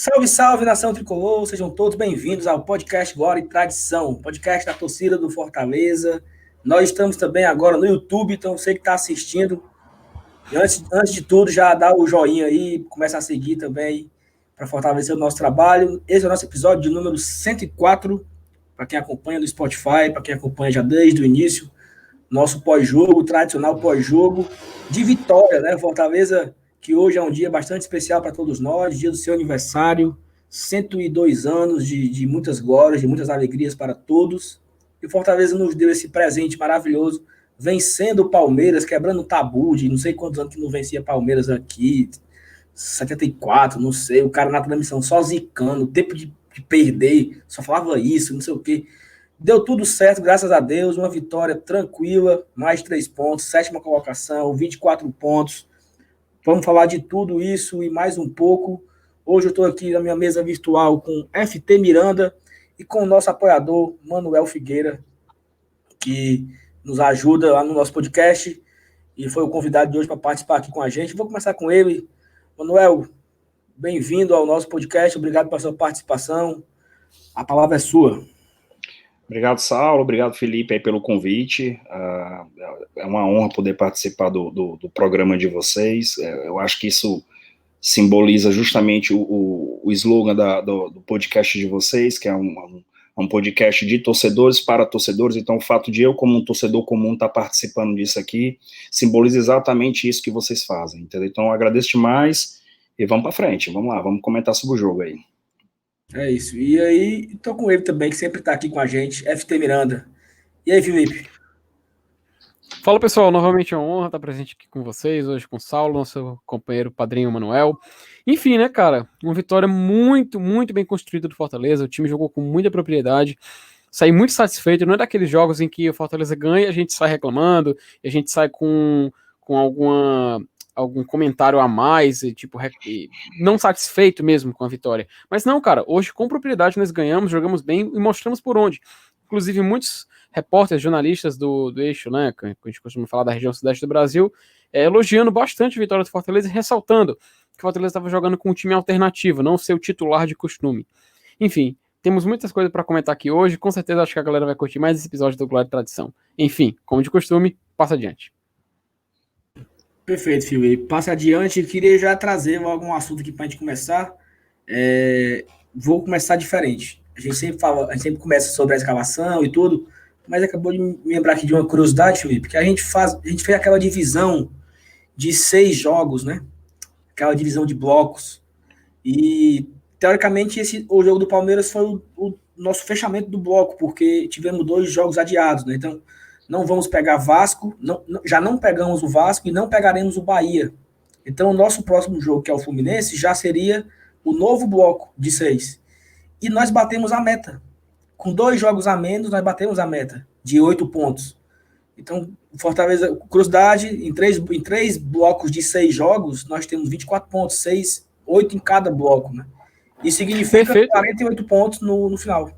Salve, salve, nação tricolor, sejam todos bem-vindos ao podcast Glória e Tradição, podcast da torcida do Fortaleza. Nós estamos também agora no YouTube, então você que está assistindo, e antes de tudo, já dá o joinha aí, começa a seguir também para fortalecer o nosso trabalho. Esse é o nosso episódio de número 104, para quem acompanha no Spotify, para quem acompanha já desde o início, nosso pós-jogo, tradicional pós-jogo de vitória, né? Fortaleza, que hoje é um dia bastante especial para todos nós, dia do seu aniversário, 102 anos de muitas glórias, de muitas alegrias para todos. E o Fortaleza nos deu esse presente maravilhoso, vencendo o Palmeiras, quebrando o tabu de não sei quantos anos que não vencia Palmeiras aqui, 74, não sei, o cara na transmissão só zicando, o tempo de perder, só falava isso, não sei o quê. Deu tudo certo, graças a Deus, uma vitória tranquila, mais 3 pontos, sétima colocação, 24 pontos. Vamos falar de tudo isso e mais um pouco. Hoje eu estou aqui na minha mesa virtual com FT Miranda e com o nosso apoiador, Manuel Figueira, que nos ajuda lá no nosso podcast e foi o convidado de hoje para participar aqui com a gente. Vou começar com ele. Manuel, bem-vindo ao nosso podcast, obrigado pela sua participação. A palavra é sua. Obrigado, Saulo. Obrigado, Felipe, aí, pelo convite. É uma honra poder participar do programa de vocês. Eu acho que isso simboliza justamente o slogan do podcast de vocês, que é um podcast de torcedores para torcedores. Então, o fato de eu, como um torcedor comum, estar participando disso aqui, simboliza exatamente isso que vocês fazem, entendeu? Então, eu agradeço demais e vamos para frente. Vamos lá, vamos comentar sobre o jogo aí. É isso. E aí, tô com ele também, que sempre tá aqui com a gente, FT Miranda. E aí, Felipe? Fala, pessoal, novamente é uma honra estar presente aqui com vocês, hoje com o Saulo, nosso companheiro padrinho Manuel. Enfim, né, cara, uma vitória muito, muito bem construída do Fortaleza, o time jogou com muita propriedade, saí muito satisfeito, não é daqueles jogos em que o Fortaleza ganha e a gente sai reclamando, e a gente sai com algum comentário a mais, e, tipo, não satisfeito mesmo com a vitória. Mas não, cara, hoje com propriedade nós ganhamos, jogamos bem e mostramos por onde. Inclusive, muitos repórteres, jornalistas do eixo, né, que a gente costuma falar da região sudeste do Brasil, elogiando bastante a vitória do Fortaleza e ressaltando que o Fortaleza estava jogando com um time alternativo, não seu titular de costume. Enfim, temos muitas coisas para comentar aqui hoje, com certeza acho que a galera vai curtir mais esse episódio do Glória e Tradição. Enfim, como de costume, passa adiante. Perfeito, Felipe. Passa adiante, queria já trazer algum assunto aqui para a gente começar. Vou começar diferente. A gente sempre começa sobre a escalação e tudo, mas acabou de me lembrar aqui de uma curiosidade, Felipe, que a gente fez aquela divisão de 6 jogos, né? Aquela divisão de blocos. E, teoricamente, o jogo do Palmeiras foi o nosso fechamento do bloco, porque tivemos 2 jogos adiados, né? Então, não vamos pegar Vasco, já não pegamos o Vasco e não pegaremos o Bahia. Então, o nosso próximo jogo, que é o Fluminense, já seria o novo bloco de 6. E nós batemos a meta. Com 2 jogos a menos, nós batemos a meta de 8 pontos. Então, Fortaleza, curiosidade, em três blocos de 6 jogos, nós temos 24 pontos, 8 em cada bloco, né? Isso significa Perfeito. 48 pontos no final.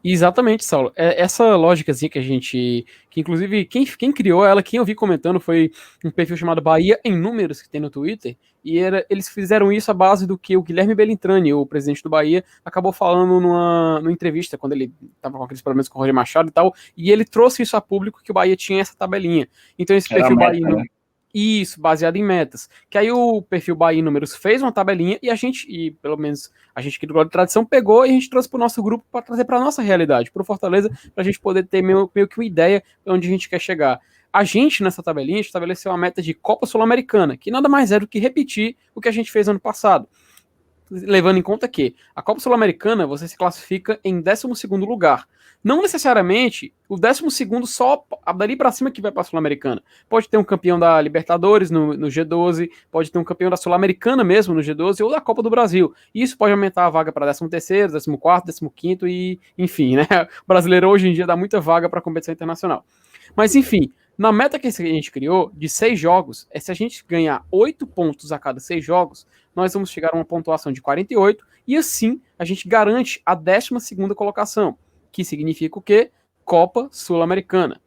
Exatamente, Saulo. Essa lógicazinha que inclusive, quem criou ela, quem eu vi comentando foi um perfil chamado Bahia em Números, que tem no Twitter, e eles fizeram isso à base do que o Guilherme Bellintrani, o presidente do Bahia, acabou falando numa entrevista, quando ele estava com aqueles problemas com o Roger Machado e tal, e ele trouxe isso a público, que o Bahia tinha essa tabelinha. Então esse perfil Bahia... Né? Isso, baseado em metas. Que aí o perfil Bahia em Números fez uma tabelinha e pelo menos a gente aqui do Glória de Tradição pegou e a gente trouxe para o nosso grupo para trazer para a nossa realidade, para o Fortaleza, para a gente poder ter meio que uma ideia de onde a gente quer chegar. A gente, nessa tabelinha, estabeleceu uma meta de Copa Sul-Americana, que nada mais é do que repetir o que a gente fez ano passado. Levando em conta que a Copa Sul-Americana você se classifica em 12º lugar. Não necessariamente o 12º só dali para cima que vai para a Sul-Americana. Pode ter um campeão da Libertadores no G12, pode ter um campeão da Sul-Americana mesmo no G12 ou da Copa do Brasil. E isso pode aumentar a vaga para 13º, 14º, 15º e enfim, né? O brasileiro hoje em dia dá muita vaga para a competição internacional. Mas enfim, na meta que a gente criou, de 6 jogos, se a gente ganhar 8 pontos a cada 6 jogos, nós vamos chegar a uma pontuação de 48, e assim a gente garante a 12ª colocação, que significa o quê? Copa Sul-Americana.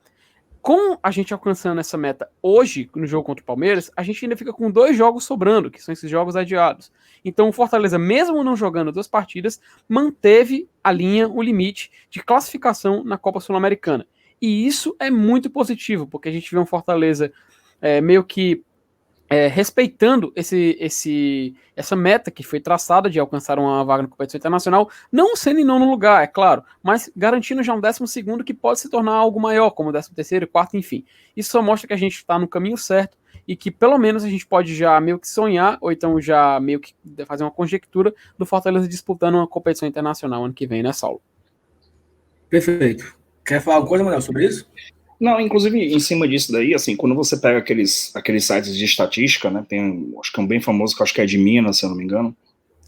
Com a gente alcançando essa meta hoje, no jogo contra o Palmeiras, a gente ainda fica com 2 jogos sobrando, que são esses jogos adiados. Então o Fortaleza, mesmo não jogando 2 partidas, manteve a linha, o limite de classificação na Copa Sul-Americana. E isso é muito positivo, porque a gente vê um Fortaleza meio que respeitando essa meta que foi traçada de alcançar uma vaga na competição internacional, não sendo em nono lugar, é claro, mas garantindo já um 12º que pode se tornar algo maior, como 13º, quarto, enfim. Isso só mostra que a gente está no caminho certo e que pelo menos a gente pode já meio que sonhar, ou então já meio que fazer uma conjectura do Fortaleza disputando uma competição internacional ano que vem, né, Saulo? Perfeito. Quer falar alguma coisa, Manuel, sobre isso? Não, inclusive, em cima disso daí, assim, quando você pega aqueles sites de estatística, né, tem, acho que é um bem famoso, que acho que é de Minas, se eu não me engano.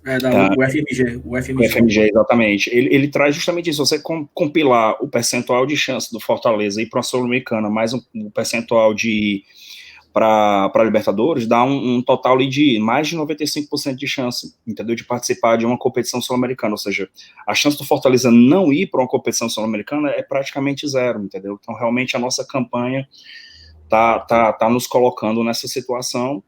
O FMG. O FMG, exatamente. Ele traz justamente isso, você compilar o percentual de chance do Fortaleza ir para a Sul-Americana, mais um percentual de para a Libertadores, dá um total de mais de 95% de chance, entendeu, de participar de uma competição sul-americana, ou seja, a chance do Fortaleza não ir para uma competição sul-americana é praticamente zero, entendeu? Então, realmente, a nossa campanha tá nos colocando nessa situação,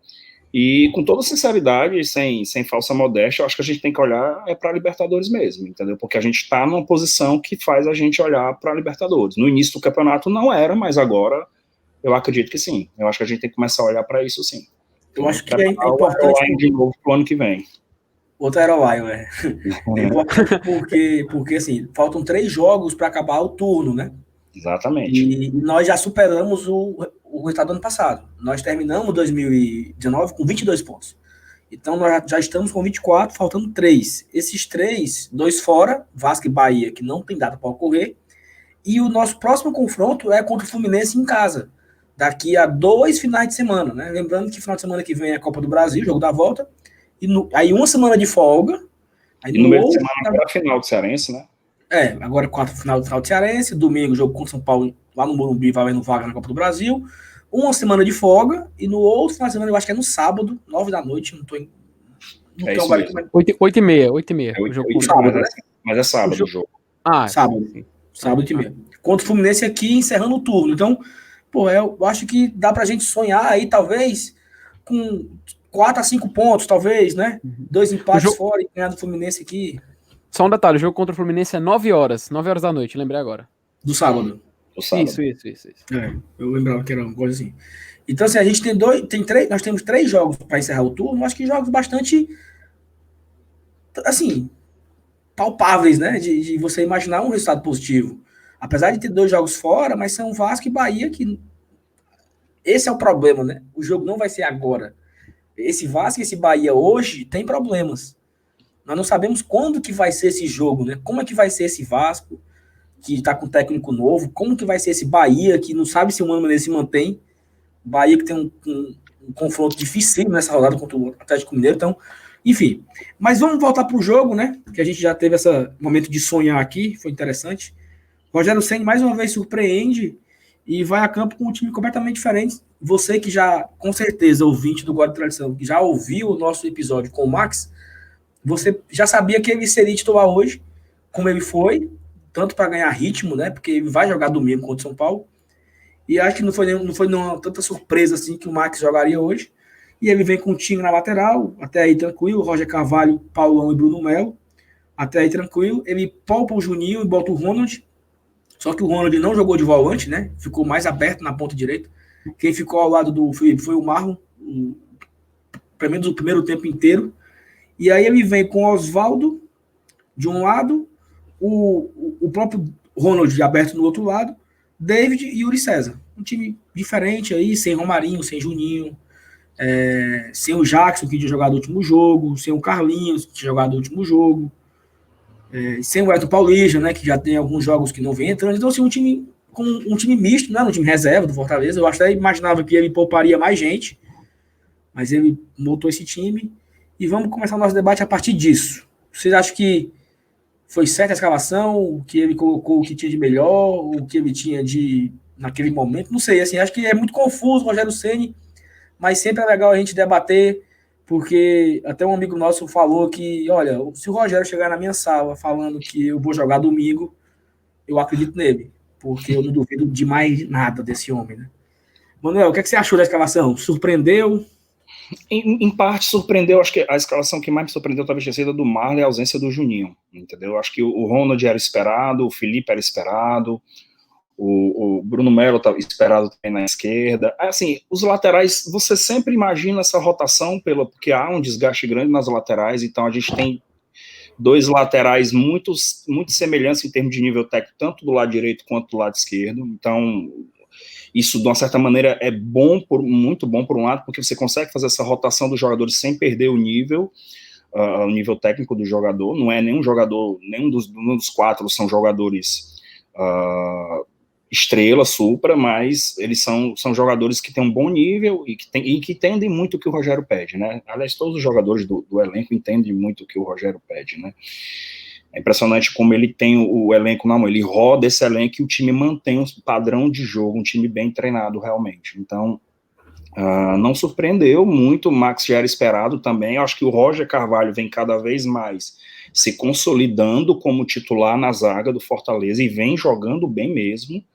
e com toda sinceridade, sem falsa modéstia, eu acho que a gente tem que olhar para a Libertadores mesmo, entendeu? Porque a gente está numa posição que faz a gente olhar para a Libertadores. No início do campeonato não era, mas agora eu acredito que sim. Eu acho que a gente tem que começar a olhar para isso, sim. Eu acho que é importante de novo pro ano que vem. Outro Aeroline, É importante porque assim, faltam 3 jogos para acabar o turno, né? Exatamente. E nós já superamos o resultado do ano passado. Nós terminamos 2019 com 22 pontos. Então nós já estamos com 24, faltando 3. Esses 3, 2 fora, Vasco e Bahia, que não tem data para ocorrer. E o nosso próximo confronto é contra o Fluminense em casa, daqui a 2 finais de semana, né? Lembrando que final de semana que vem é a Copa do Brasil, jogo da volta, e aí uma semana de folga. Aí no meio de semana agora a final do Cearense, né? Agora final do Cearense, domingo jogo contra São Paulo lá no Morumbi, vai no vaga na Copa do Brasil, uma semana de folga, e no outro final de semana, eu acho que é no sábado, 9 da noite, não tô em... Não isso mesmo. 8h30. Mas é sábado o jogo. Sábado. Sábado 8h30. Contra o Fluminense aqui, encerrando o turno. Então, eu acho que dá pra gente sonhar aí, talvez, com 4 a 5 pontos, talvez, né? 2 empates fora e ganhar do Fluminense aqui. Só um detalhe, o jogo contra o Fluminense é 9 horas da noite, lembrei agora. Do sábado. Isso. Eu lembrava que era uma coisa assim. Então, assim, a gente nós temos 3 jogos para encerrar o turno, acho que jogos bastante, assim, palpáveis, né? De você imaginar um resultado positivo. Apesar de ter 2 jogos fora, mas são Vasco e Bahia que... Esse é o problema, né? O jogo não vai ser agora. Esse Vasco e esse Bahia hoje tem problemas. Nós não sabemos quando que vai ser esse jogo, né? Como é que vai ser esse Vasco, que está com técnico novo? Como que vai ser esse Bahia, que não sabe se o Mano Menezes se mantém? Bahia que tem um confronto difícil nessa rodada contra o Atlético Mineiro. Então, enfim. Mas vamos voltar para o jogo, né? Que a gente já teve esse momento de sonhar aqui, foi interessante. Rogério Ceni mais uma vez surpreende e vai a campo com um time completamente diferente. Você que já, com certeza, ouvinte do God de Tradição, que já ouviu o nosso episódio com o Max, você já sabia que ele seria titular hoje, como ele foi, tanto para ganhar ritmo, né? Porque ele vai jogar domingo contra o São Paulo. E acho que não foi tanta surpresa assim que o Max jogaria hoje. E ele vem com o time na lateral, até aí tranquilo, Roger Carvalho, Paulão e Bruno Melo. Até aí tranquilo. Ele poupa o Juninho e bota o Ronald. Só que o Ronald não jogou de volante, né? Ficou mais aberto na ponta direita. Quem ficou ao lado do Felipe foi o Marlon, pelo menos o primeiro tempo inteiro. E aí ele vem com o Oswaldo de um lado, o próprio Ronald aberto no outro lado, David e Yuri César. Um time diferente aí, sem Romarinho, sem Juninho, sem o Jackson, que tinha jogado o último jogo, sem o Carlinhos, que tinha jogado o último jogo, sem o Elton Paulista, né, que já tem alguns jogos que não vem entrando. Então, assim, um time misto, né, um time reserva do Fortaleza. Eu até imaginava que ele pouparia mais gente, mas ele montou esse time. E vamos começar o nosso debate a partir disso. Vocês acham que foi certa a escalação, o que ele colocou, o que tinha de melhor, o que ele tinha de naquele momento? Não sei, assim, acho que é muito confuso o Rogério Ceni, mas sempre é legal a gente debater, porque até um amigo nosso falou que, olha, se o Rogério chegar na minha sala falando que eu vou jogar domingo, eu acredito nele. porque eu não duvido de mais nada desse homem, né? Manuel, o que você achou da escalação? Surpreendeu? Em parte surpreendeu, acho que a escalação que mais me surpreendeu talvez tenha sido a do Marlon e a ausência do Juninho, entendeu? Acho que o Ronald era esperado, o Felipe era esperado, o Bruno Melo estava esperado também na esquerda. Assim, os laterais, você sempre imagina essa rotação, porque há um desgaste grande nas laterais, então a gente tem dois laterais muito semelhantes em termos de nível técnico, tanto do lado direito quanto do lado esquerdo, então isso, de uma certa maneira, é bom, muito bom por um lado, porque você consegue fazer essa rotação dos jogadores sem perder o nível técnico do jogador. Não é nenhum jogador, nenhum dos quatro são jogadores estrela, supra, mas eles são jogadores que têm um bom nível e que entendem muito o que o Rogério pede, né? Aliás, todos os jogadores do elenco entendem muito o que o Rogério pede, né? É impressionante como ele tem o elenco na mão, ele roda esse elenco e o time mantém um padrão de jogo, um time bem treinado realmente. Então, não surpreendeu muito, o Max já era esperado também. Eu acho que o Roger Carvalho vem cada vez mais se consolidando como titular na zaga do Fortaleza e vem jogando bem mesmo.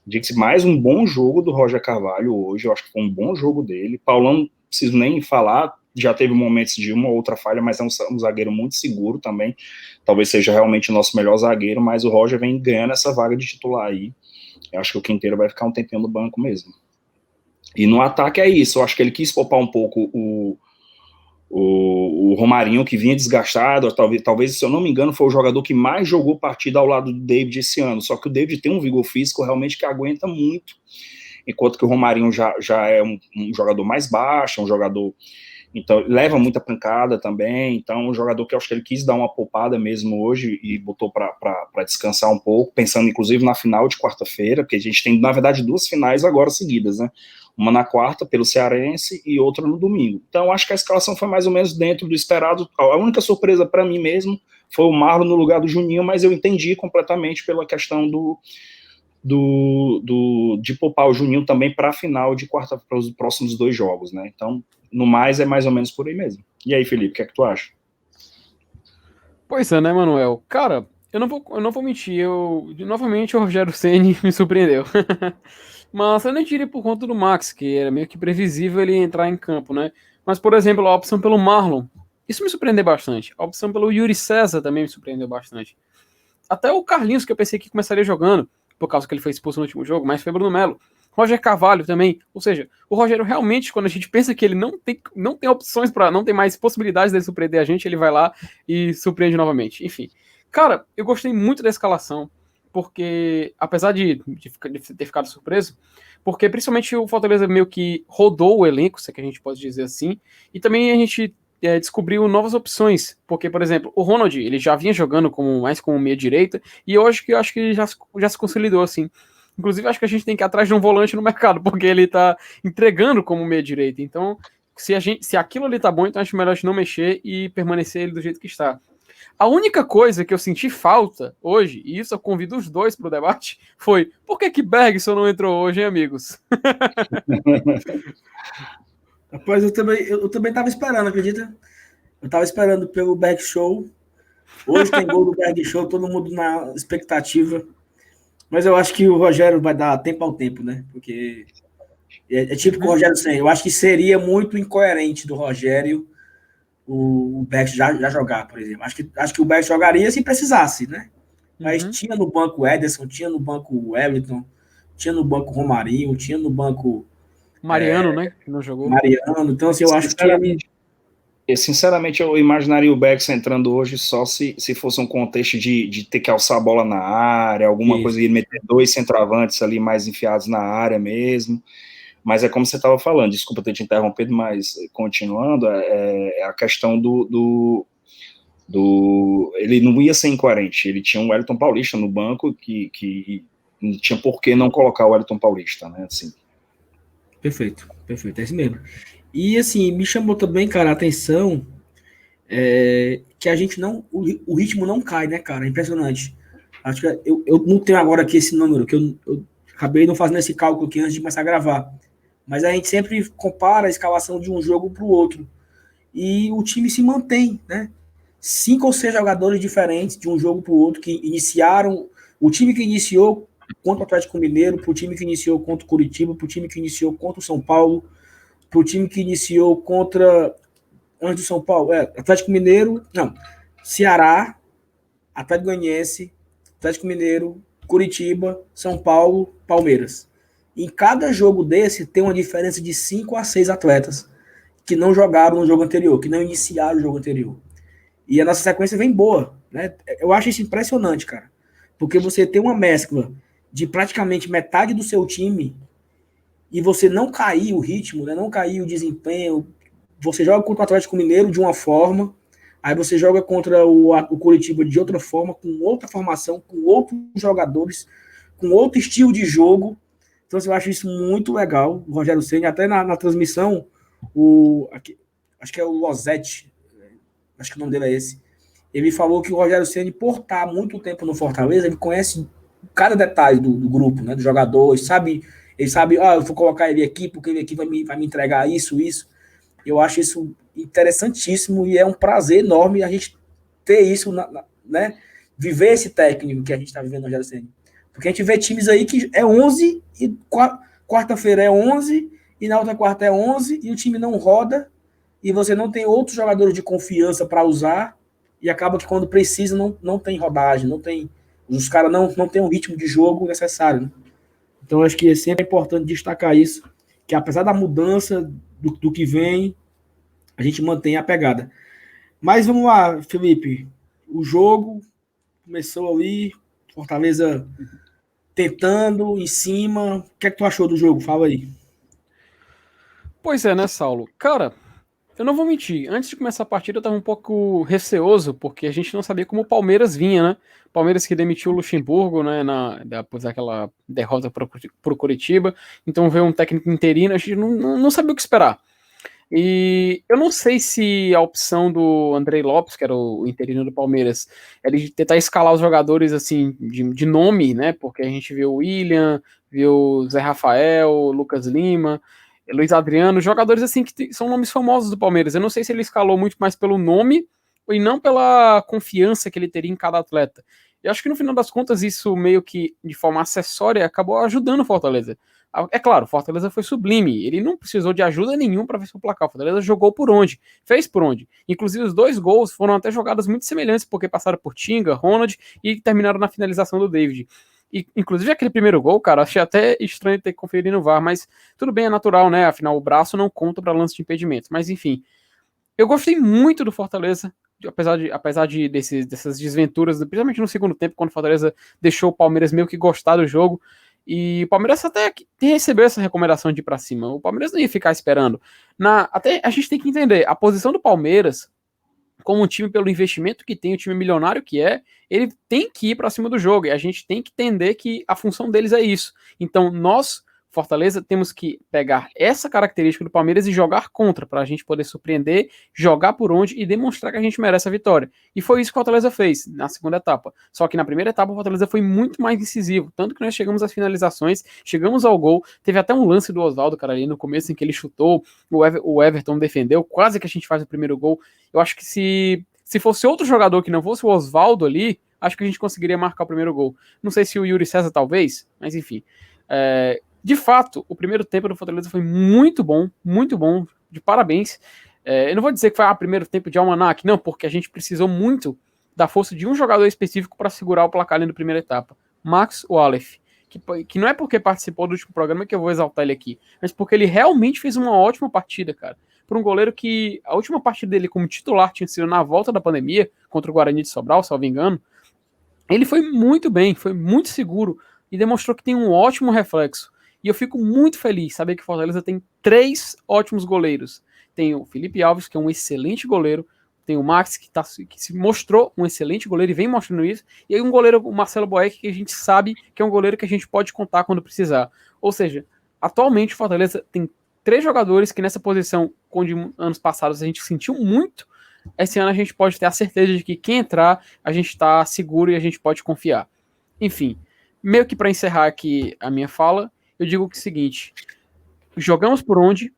Diga-se, mais um bom jogo do Roger Carvalho hoje, eu acho que foi um bom jogo dele. Paulão, não preciso nem falar, já teve momentos de uma ou outra falha, mas é um zagueiro muito seguro também, talvez seja realmente o nosso melhor zagueiro, mas o Roger vem ganhando essa vaga de titular aí. Eu acho que o Quinteiro vai ficar um tempinho no banco mesmo. E no ataque é isso, eu acho que ele quis poupar um pouco o Romarinho, que vinha desgastado, talvez, se eu não me engano, foi o jogador que mais jogou partida ao lado do David esse ano, só que o David tem um vigor físico realmente que aguenta muito, enquanto que o Romarinho já é um jogador mais baixo, um jogador, então, leva muita pancada também, então, um jogador que eu acho que ele quis dar uma poupada mesmo hoje e botou para descansar um pouco, pensando inclusive na final de quarta-feira, porque a gente tem, na verdade, duas finais agora seguidas, né? Uma na quarta pelo Cearense e outra no domingo. Então, acho que a escalação foi mais ou menos dentro do esperado. A única surpresa para mim mesmo foi o Marlon no lugar do Juninho, mas eu entendi completamente pela questão de poupar o Juninho também para a final de quarta, para os próximos dois jogos, né? Então, no mais, é mais ou menos por aí mesmo. E aí, Felipe, o que é que tu acha? Pois é, né, Manuel? Cara, eu não vou mentir, novamente o Rogério Ceni me surpreendeu. Mas eu nem diria por conta do Max, que era meio que previsível ele entrar em campo, né? Mas, por exemplo, a opção pelo Marlon, isso me surpreendeu bastante. A opção pelo Yuri César também me surpreendeu bastante. Até o Carlinhos, que eu pensei que começaria jogando, por causa que ele foi expulso no último jogo, mas foi Bruno Melo. Roger Carvalho também, ou seja, o Rogério realmente, quando a gente pensa que ele não tem opções para, não tem mais possibilidades dele surpreender a gente, ele vai lá e surpreende novamente. Enfim, cara, eu gostei muito da escalação, porque, apesar de ter ficado surpreso, porque principalmente o Fortaleza meio que rodou o elenco, se é que a gente pode dizer assim, e também a gente descobriu novas opções, porque, por exemplo, o Ronald, ele já vinha jogando mais como meia direita, e hoje que eu acho que ele já se consolidou assim. Inclusive, acho que a gente tem que ir atrás de um volante no mercado, porque ele tá entregando como meia direita. Então, se aquilo ali tá bom, então acho melhor a gente não mexer e permanecer ele do jeito que está. A única coisa que eu senti falta hoje, e isso eu convido os dois pro debate, foi: por que Bergson não entrou hoje, hein, amigos? Rapaz, eu também tava esperando, acredita? Eu tava esperando pelo Berg Show. Hoje tem gol do Berg Show, todo mundo na expectativa. Mas eu acho que o Rogério vai dar tempo ao tempo, né? Porque é tipo o Rogério Ceni. Eu acho que seria muito incoerente do Rogério o Beck já jogar, por exemplo. Acho que o Beck jogaria se precisasse, né? Mas tinha no banco o Ederson, tinha no banco o Everton, tinha no banco o Romarinho, tinha no banco Mariano, né? Que não jogou. Mariano. Então, assim, eu acho que ele... Sinceramente, eu imaginaria o Beckson entrando hoje só se fosse um contexto de ter que alçar a bola na área, alguma coisa, de meter dois centroavantes ali mais enfiados na área mesmo. Mas é como você estava falando, desculpa ter te interrompido, mas continuando, é a questão ele não ia ser incoerente, ele tinha um Wellington Paulista no banco que não tinha por que não colocar o Wellington Paulista, né, assim. Perfeito, é isso mesmo. E, assim, me chamou também, cara, a atenção que a gente não... O ritmo não cai, né, cara? É impressionante. Acho que eu não tenho agora aqui esse número, que eu acabei não fazendo esse cálculo aqui antes de começar a gravar. Mas a gente sempre compara a escalação de um jogo para o outro. E o time se mantém, né? 5 ou 6 jogadores diferentes de um jogo para o outro que iniciaram... O time que iniciou contra o Atlético Mineiro, para o time que iniciou contra o Curitiba, para o time que iniciou contra o São Paulo, para o time que iniciou contra... Antes do São Paulo, Atlético Mineiro, não, Ceará, Atlético Goianiense, Atlético Mineiro, Curitiba, São Paulo, Palmeiras. Em cada jogo desse tem uma diferença de 5 a 6 atletas que não jogaram no jogo anterior, que não iniciaram o jogo anterior. E a nossa sequência vem boa, né? Eu acho isso impressionante, cara. Porque você tem uma mescla de praticamente metade do seu time e você não cair o ritmo, né? Não cair o desempenho. Você joga contra o Atlético Mineiro de uma forma, aí você joga contra o Curitiba de outra forma, com outra formação, com outros jogadores, com outro estilo de jogo. Então eu acho isso muito legal. O Rogério Ceni, até na transmissão, acho que é o Losetti, acho que o nome dele é esse, ele falou que o Rogério Ceni, por estar muito tempo no Fortaleza, ele conhece cada detalhe do grupo, né, do jogador, ele sabe, eu vou colocar ele aqui, porque ele aqui vai me entregar isso. Eu acho isso interessantíssimo e é um prazer enorme a gente ter isso, né, viver esse técnico que a gente está vivendo no Rogério Ceni. Porque a gente vê times aí que é 11 e quarta-feira é 11 e na outra quarta é 11 e o time não roda e você não tem outros jogadores de confiança para usar e acaba que quando precisa não tem rodagem, os caras não têm um ritmo de jogo necessário, né? Então acho que é sempre importante destacar isso, que apesar da mudança do que vem, a gente mantém a pegada. Mas vamos lá, Felipe, o jogo começou ali, Fortaleza tentando, em cima. O que é que tu achou do jogo? Fala aí. Pois é, né, Saulo? Cara, eu não vou mentir. Antes de começar a partida, eu tava um pouco receoso, porque a gente não sabia como o Palmeiras vinha, né? Palmeiras que demitiu o Luxemburgo, né, depois daquela derrota pro Curitiba. Então veio um técnico interino, a gente não sabia o que esperar. E eu não sei se a opção do Andrei Lopes, que era o interino do Palmeiras, era de tentar escalar os jogadores assim de nome, né? Porque a gente viu o William, viu o Zé Rafael, Lucas Lima, Luiz Adriano, jogadores assim que são nomes famosos do Palmeiras. Eu não sei se ele escalou muito mais pelo nome e não pela confiança que ele teria em cada atleta. Eu acho que no final das contas isso meio que de forma acessória acabou ajudando o Fortaleza. É claro, o Fortaleza foi sublime. Ele não precisou de ajuda nenhuma para ver seu placar. O Fortaleza jogou por onde, fez por onde. Inclusive, os 2 gols foram até jogadas muito semelhantes, porque passaram por Tinga, Ronald e terminaram na finalização do David. E, inclusive, aquele primeiro gol, cara, achei até estranho ter que conferir no VAR, mas tudo bem, é natural, né? Afinal, o braço não conta para lance de impedimento. Mas, enfim, eu gostei muito do Fortaleza, apesar dessas desventuras, principalmente no segundo tempo, quando o Fortaleza deixou o Palmeiras meio que gostar do jogo. E o Palmeiras até recebeu essa recomendação de ir pra cima. O Palmeiras não ia ficar esperando. Até a gente tem que entender, a posição do Palmeiras, como um time pelo investimento que tem, o time milionário que é, ele tem que ir pra cima do jogo. E a gente tem que entender que a função deles é isso. Então nós, Fortaleza, temos que pegar essa característica do Palmeiras e jogar contra, para a gente poder surpreender, jogar por onde e demonstrar que a gente merece a vitória. E foi isso que o Fortaleza fez na segunda etapa. Só que na primeira etapa o Fortaleza foi muito mais decisivo, tanto que nós chegamos às finalizações, chegamos ao gol, teve até um lance do Oswaldo, cara, ali no começo em que ele chutou, o Everton defendeu, quase que a gente faz o primeiro gol. Eu acho que se fosse outro jogador que não fosse o Oswaldo ali, acho que a gente conseguiria marcar o primeiro gol. Não sei se o Yuri César talvez, mas enfim. De fato, o primeiro tempo do Fortaleza foi muito bom, de parabéns. Eu não vou dizer que foi o primeiro tempo de almanac, não, porque a gente precisou muito da força de um jogador específico para segurar o placar ali na primeira etapa, Max Wallace, que não é porque participou do último programa que eu vou exaltar ele aqui, mas porque ele realmente fez uma ótima partida, cara. Por um goleiro que a última partida dele como titular tinha sido na volta da pandemia, contra o Guarani de Sobral, salvo engano. Ele foi muito bem, foi muito seguro e demonstrou que tem um ótimo reflexo. E eu fico muito feliz saber que o Fortaleza tem 3 ótimos goleiros. Tem o Felipe Alves, que é um excelente goleiro. Tem o Max, que se mostrou um excelente goleiro e vem mostrando isso. E aí um goleiro, o Marcelo Boeck, que a gente sabe que é um goleiro que a gente pode contar quando precisar. Ou seja, atualmente o Fortaleza tem 3 jogadores que nessa posição, onde anos passados a gente sentiu muito, esse ano a gente pode ter a certeza de que quem entrar, a gente está seguro e a gente pode confiar. Enfim, meio que para encerrar aqui a minha fala, eu digo que é o seguinte: jogamos por onde,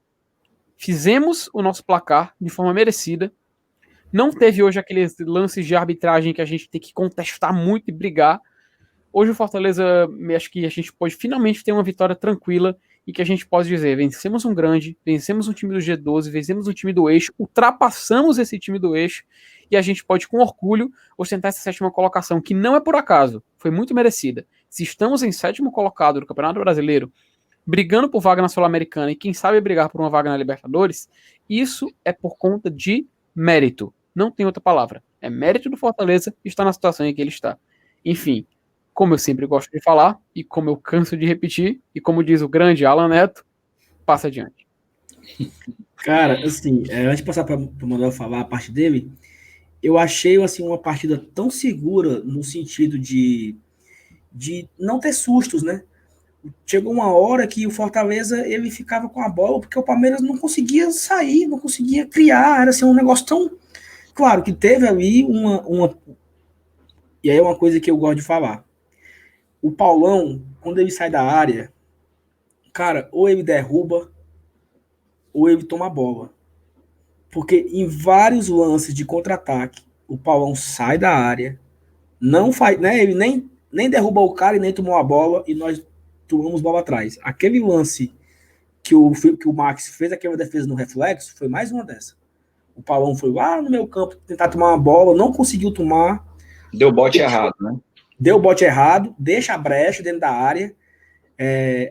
fizemos o nosso placar de forma merecida, não teve hoje aqueles lances de arbitragem que a gente tem que contestar muito e brigar, Hoje o Fortaleza, acho que a gente pode finalmente ter uma vitória tranquila e que a gente pode dizer, vencemos um grande, vencemos um time do G12, vencemos um time do eixo, ultrapassamos esse time do eixo e a gente pode com orgulho ostentar essa 7ª colocação, que não é por acaso, foi muito merecida. Se estamos em 7º colocado do Campeonato Brasileiro, brigando por vaga na Sul-Americana e quem sabe brigar por uma vaga na Libertadores, isso é por conta de mérito. Não tem outra palavra. É mérito do Fortaleza estar na situação em que ele está. Enfim, como eu sempre gosto de falar, e como eu canso de repetir, e como diz o grande Alan Neto, passa adiante. Cara, assim, antes de passar para o Manuel falar a parte dele, eu achei assim, uma partida tão segura no sentido de não ter sustos, né? Chegou uma hora que o Fortaleza ele ficava com a bola porque o Palmeiras não conseguia sair, não conseguia criar, era assim, um negócio tão... Claro que teve ali uma... E aí é uma coisa que eu gosto de falar. O Paulão, quando ele sai da área, cara, ou ele derruba, ou ele toma a bola. Porque em vários lances de contra-ataque, o Paulão sai da área, não faz, né? Ele nem derruba o cara e nem tomou a bola, e nós tomamos bola atrás. Aquele lance que o Max fez aquela defesa no reflexo foi mais uma dessa. O Paulão foi lá no meu campo tentar tomar uma bola, não conseguiu tomar. Deu bote errado, né? Deu bote errado, deixa a brecha dentro da área.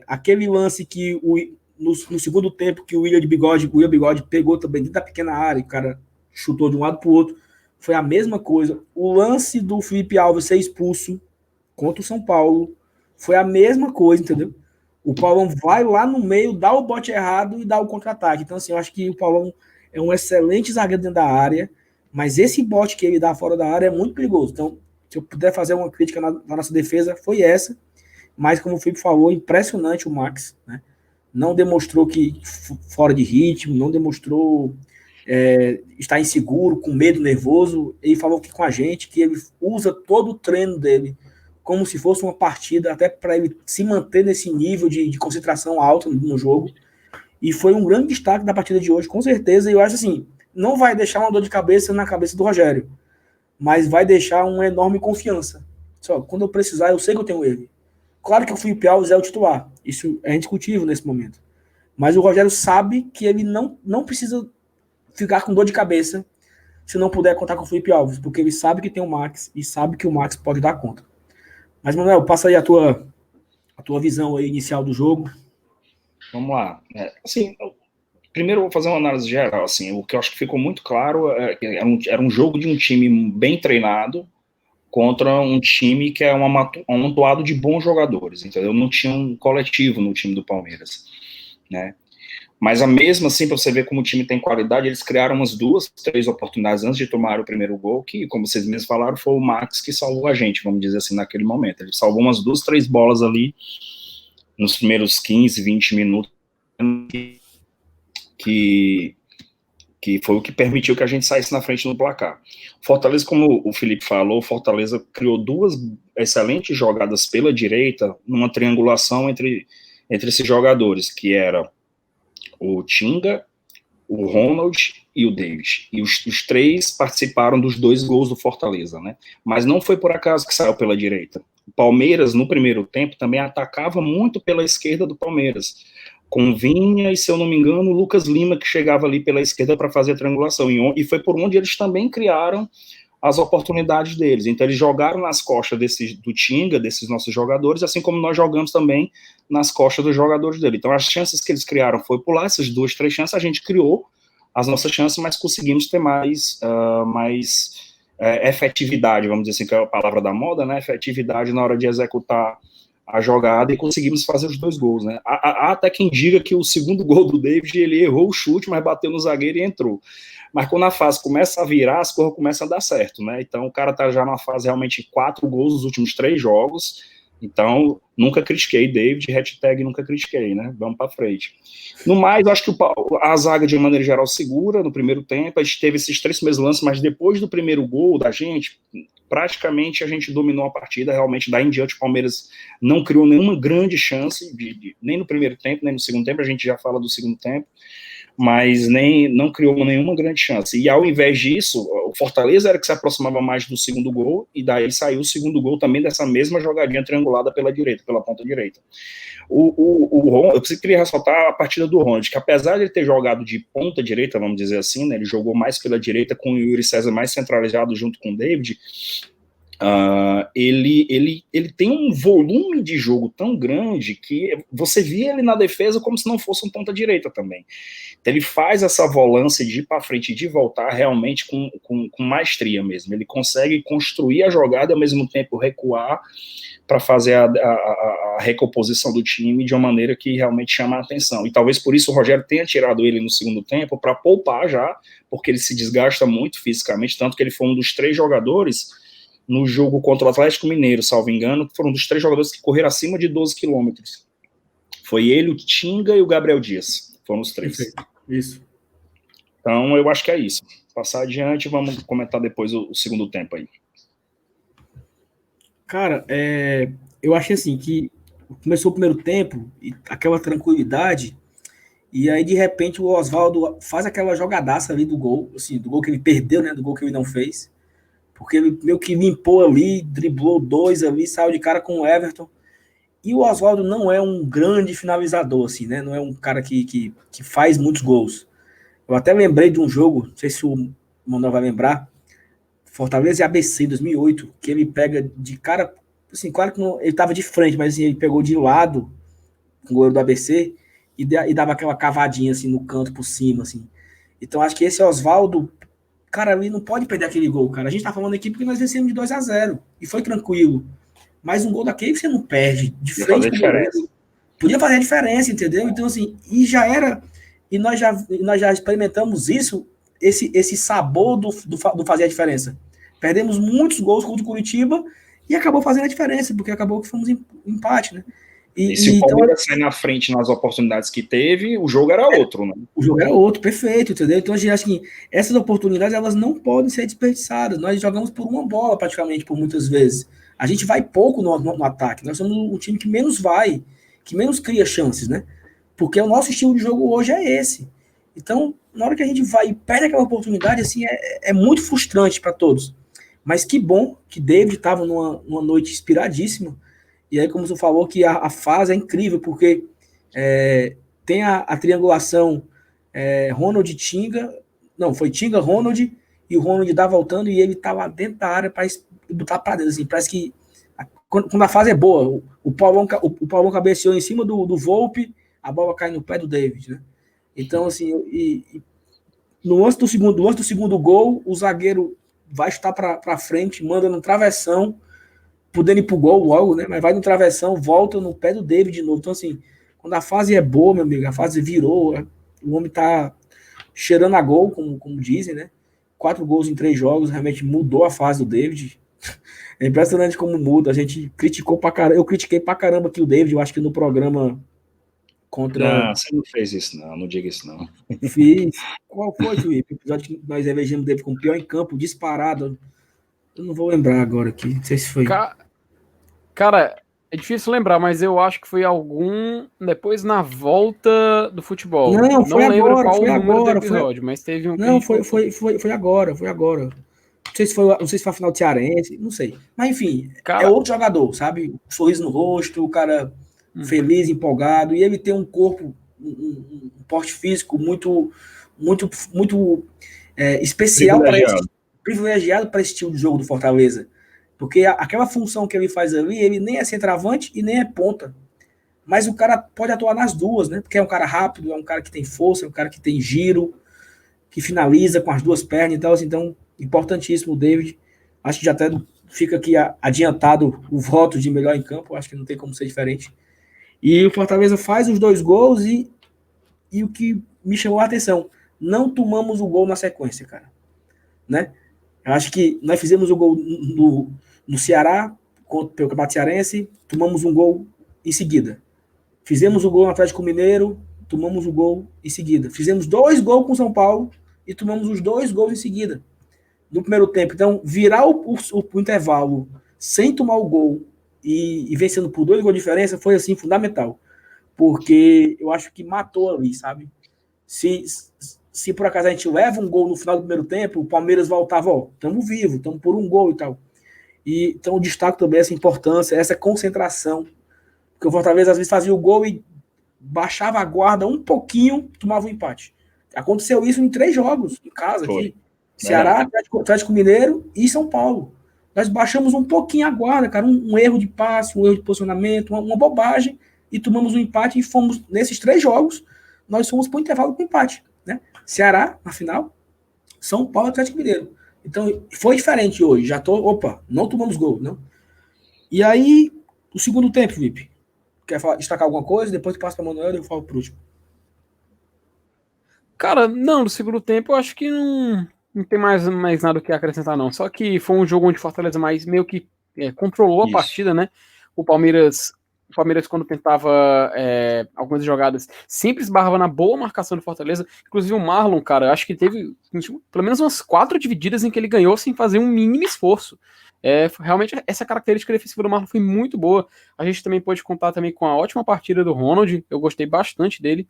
Aquele lance que no segundo tempo que o William Bigode pegou também dentro da pequena área, o cara chutou de um lado para o outro, foi a mesma coisa. O lance do Felipe Alves ser expulso contra o São Paulo foi a mesma coisa, entendeu? O Paulão vai lá no meio, dá o bote errado e dá o contra-ataque. Então, assim, eu acho que o Paulão é um excelente zagueiro dentro da área, mas esse bote que ele dá fora da área é muito perigoso. Então, se eu puder fazer uma crítica na nossa defesa, foi essa. Mas, como o Felipe falou, impressionante o Max, né? Não demonstrou que fora de ritmo, não demonstrou estar inseguro, com medo, nervoso. Ele falou aqui com a gente que ele usa todo o treino dele como se fosse uma partida, até para ele se manter nesse nível de concentração alta no jogo. E foi um grande destaque da partida de hoje, com certeza. E eu acho assim, não vai deixar uma dor de cabeça na cabeça do Rogério, mas vai deixar uma enorme confiança. Só, quando eu precisar, eu sei que eu tenho ele. Claro que o Felipe Alves é o titular, isso é indiscutível nesse momento. Mas o Rogério sabe que ele não precisa ficar com dor de cabeça se não puder contar com o Felipe Alves, porque ele sabe que tem o Max e sabe que o Max pode dar conta. Mas, Manuel, passa aí a tua visão aí inicial do jogo. Vamos lá. Assim, primeiro eu vou fazer uma análise geral. Assim, o que eu acho que ficou muito claro era um jogo de um time bem treinado contra um time que é um amontoado de bons jogadores, entendeu? Não tinha um coletivo no time do Palmeiras, né? Mas mesmo assim, para você ver como o time tem qualidade, eles criaram umas 2, 3 oportunidades antes de tomar o primeiro gol, que, como vocês mesmos falaram, foi o Max que salvou a gente, vamos dizer assim, naquele momento. Ele salvou umas 2, 3 bolas ali nos primeiros 15, 20 minutos, que foi o que permitiu que a gente saísse na frente no placar. Fortaleza, como o Felipe falou, Fortaleza criou 2 excelentes jogadas pela direita, numa triangulação entre esses jogadores, que era o Tinga, o Ronald e o David. E os 3 participaram dos 2 gols do Fortaleza, né? Mas não foi por acaso que saiu pela direita. O Palmeiras, no primeiro tempo, também atacava muito pela esquerda do Palmeiras, com Vinha e, se eu não me engano, o Lucas Lima, que chegava ali pela esquerda para fazer a triangulação. E foi por onde eles também criaram as oportunidades deles. Então, eles jogaram nas costas do Tinga, desses nossos jogadores, assim como nós jogamos também nas costas dos jogadores dele. Então, as chances que eles criaram foi pular essas 2, 3 chances, a gente criou as nossas chances, mas conseguimos ter mais efetividade, vamos dizer assim, que é a palavra da moda, né? Efetividade na hora de executar a jogada, e conseguimos fazer os 2 gols, né? Há até quem diga que o segundo gol do David, ele errou o chute, mas bateu no zagueiro e entrou. Mas quando a fase começa a virar, as coisas começam a dar certo, né? Então o cara tá já numa fase realmente 4 gols nos últimos 3 jogos, então Nunca critiquei David, hashtag nunca critiquei, né? Vamos para frente. No mais, acho que a zaga, de maneira geral, segura no primeiro tempo. A gente teve esses 3 primeiros lances, mas depois do primeiro gol da gente, praticamente a gente dominou a partida. Realmente, daí em diante, o Palmeiras não criou nenhuma grande chance, nem no primeiro tempo, nem no segundo tempo. A gente já fala do segundo tempo, mas não criou nenhuma grande chance. E ao invés disso, o Fortaleza era que se aproximava mais do segundo gol, e daí saiu o segundo gol também dessa mesma jogadinha triangulada pela direita, pela ponta direita. Eu queria ressaltar a partida do Ronald, que apesar de ele ter jogado de ponta direita, vamos dizer assim, né, ele jogou mais pela direita com o Yuri César mais centralizado junto com o David. Ele tem um volume de jogo tão grande que você via ele na defesa como se não fosse um ponta direita também. Então ele faz essa volância de ir para frente e de voltar realmente com maestria mesmo. Ele consegue construir a jogada e ao mesmo tempo recuar para fazer a recomposição do time de uma maneira que realmente chama a atenção. E talvez por isso o Rogério tenha tirado ele no segundo tempo, para poupar já, porque ele se desgasta muito fisicamente, tanto que ele foi um dos 3 jogadores no jogo contra o Atlético Mineiro, salvo engano, foram um dos 3 jogadores que correram acima de 12 quilômetros. Foi ele, o Tinga e o Gabriel Dias. Foram os 3. Perfeito. Isso. Então, eu acho que é isso. Passar adiante, vamos comentar depois o segundo tempo aí. Cara, eu achei assim que começou o primeiro tempo e aquela tranquilidade, e aí de repente o Oswaldo faz aquela jogadaça ali do gol, assim, do gol que ele perdeu, né, do gol que ele não fez, porque ele meio que limpou ali, driblou 2 ali, saiu de cara com o Everton, e o Oswaldo não é um grande finalizador, assim, né, não é um cara que faz muitos gols. Eu até lembrei de um jogo, não sei se o Manuel vai lembrar, Fortaleza e ABC em 2008, que ele pega de cara, assim, claro que não, ele estava de frente, mas assim, ele pegou de lado com o goleiro do ABC e dava aquela cavadinha assim no canto por cima, assim. Então acho que esse Oswaldo, cara, ele não pode perder aquele gol, cara. A gente tá falando aqui porque nós vencemos de 2-0 e foi tranquilo. Mas um gol daquele você não perde de frente com o goleiro. Podia fazer a diferença, entendeu? Então assim, e já era, e nós já experimentamos isso, esse sabor do fazer a diferença. Perdemos muitos gols contra o Curitiba e acabou fazendo a diferença, porque acabou que fomos em empate, né? E se o Palmeiras sair na frente nas oportunidades que teve, o jogo era outro, né? O jogo era outro, perfeito, entendeu? Então a gente acha que essas oportunidades, elas não podem ser desperdiçadas. Nós jogamos por uma bola, praticamente, por muitas vezes. A gente vai pouco no ataque. Nós somos um time que menos vai, que menos cria chances, né? Porque o nosso estilo de jogo hoje é esse. Então, na hora que a gente vai e perde aquela oportunidade, assim, é muito frustrante para todos. Mas que bom que David estava numa noite inspiradíssima. E aí, como você falou, que a fase é incrível, porque tem a triangulação Ronald Tinga. Não, foi Tinga, Ronald, e o Ronald dá voltando e ele tá lá dentro da área para botar para dentro. Assim, parece que quando a fase é boa, o Paulão cabeceou em cima do Volpe, a bola cai no pé do David, né? Então, assim, no lance do segundo gol, o zagueiro vai chutar para frente, manda no travessão, podendo ir pro gol logo, né? Mas vai no travessão, volta no pé do David de novo. Então, assim, quando a fase é boa, meu amigo, a fase virou, o homem tá cheirando a gol, como dizem, né? 4 gols em 3 jogos, realmente mudou a fase do David. É impressionante como muda. A gente criticou pra caramba. Eu critiquei pra caramba aqui o David, eu acho que no programa contra. Não, você não fez isso, não diga isso, não. Fiz. Qual foi, Felipe? O episódio que nós elegemos o David como pior em campo, disparado. Eu não vou lembrar agora aqui. Não sei se foi. Cara, é difícil lembrar, mas eu acho que foi algum depois na volta do futebol. Não, foi lembro agora, qual foi o número agora, do episódio, mas teve um. Não, foi agora, foi agora. Não sei se foi a final do Cearense, não sei. Mas enfim, cara, é outro jogador, sabe? Um sorriso no rosto, o cara feliz, empolgado, e ele tem um corpo, um porte físico muito especial, privilegiado para esse estilo de jogo do Fortaleza. Porque aquela função que ele faz ali, ele nem é centroavante e nem é ponta. Mas o cara pode atuar nas duas, né? Porque é um cara rápido, é um cara que tem força, é um cara que tem giro, que finaliza com as duas pernas e tal. Então, importantíssimo o David. Acho que já até fica aqui adiantado o voto de melhor em campo. Acho que não tem como ser diferente. E o Fortaleza faz os 2 gols e o que me chamou a atenção, não tomamos o gol na sequência, cara. Né? Eu acho que nós fizemos o gol no Ceará, pelo Campeonato Cearense, tomamos um gol em seguida. Fizemos o gol no Atlético Mineiro, tomamos o gol em seguida. Fizemos 2 gols com o São Paulo e tomamos os 2 gols em seguida, no primeiro tempo. Então, virar o intervalo sem tomar o gol e vencendo por 2 gols de diferença foi, assim, fundamental. Porque eu acho que matou ali, sabe? Se por acaso a gente leva um gol no final do primeiro tempo, o Palmeiras voltava, ó, estamos vivos, estamos por um gol e tal. E, então, eu destaco também essa importância, essa concentração. Porque o Fortaleza, às vezes, fazia o gol e baixava a guarda um pouquinho, tomava um empate. Aconteceu isso em 3 jogos, em casa, aqui. Ceará, Atlético Mineiro e São Paulo. Nós baixamos um pouquinho a guarda, cara, um erro de passe, um erro de posicionamento, uma bobagem, e tomamos um empate e fomos, nesses 3 jogos, nós fomos para o intervalo com empate, né? Ceará, na final, São Paulo e Atlético Mineiro. Então, foi diferente hoje. Não tomamos gol, não. E aí, o segundo tempo, Felipe. Quer destacar alguma coisa? Depois tu passa para o Manuel e eu falo por último. Cara, não, no segundo tempo eu acho que não tem mais nada o que acrescentar, não. Só que foi um jogo onde o Fortaleza mais meio que controlou a partida, né? O Palmeiras, quando tentava algumas jogadas, sempre esbarrava na boa marcação do Fortaleza. Inclusive o Marlon, cara, acho que teve pelo menos umas 4 divididas em que ele ganhou sem fazer um mínimo esforço. Realmente essa característica defensiva do Marlon foi muito boa. A gente também pôde contar também com a ótima partida do Ronald. Eu gostei bastante dele.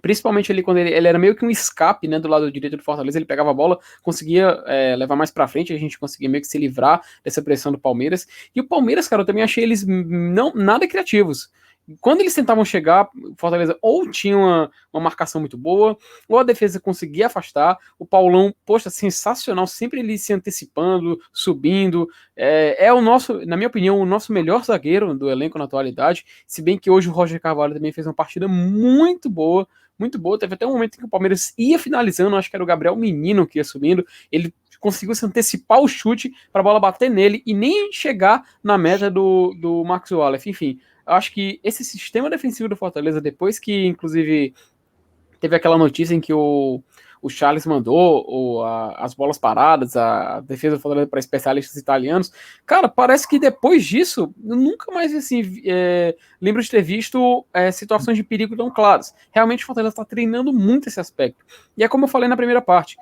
Principalmente ali quando ele era meio que um escape, né, do lado direito do Fortaleza, ele pegava a bola, conseguia levar mais pra frente, a gente conseguia meio que se livrar dessa pressão do Palmeiras. E o Palmeiras, cara, eu também achei eles nada criativos. Quando eles tentavam chegar, o Fortaleza ou tinha uma marcação muito boa, ou a defesa conseguia afastar. O Paulão, poxa, sensacional, sempre ele se antecipando, subindo. Na minha opinião, o nosso melhor zagueiro do elenco na atualidade. Se bem que hoje o Roger Carvalho também fez uma partida muito boa. Muito boa, teve até um momento em que o Palmeiras ia finalizando, acho que era o Gabriel Menino que ia subindo, ele conseguiu se antecipar o chute para a bola bater nele e nem chegar na meta do Max Wallace. Enfim, eu acho que esse sistema defensivo do Fortaleza, depois que, inclusive, teve aquela notícia em que o Charles mandou as bolas paradas, a defesa do Fortaleza para especialistas italianos, cara, parece que depois disso, eu nunca mais, assim, lembro de ter visto situações de perigo tão claras. Realmente o Fortaleza está treinando muito esse aspecto. E é como eu falei na primeira parte,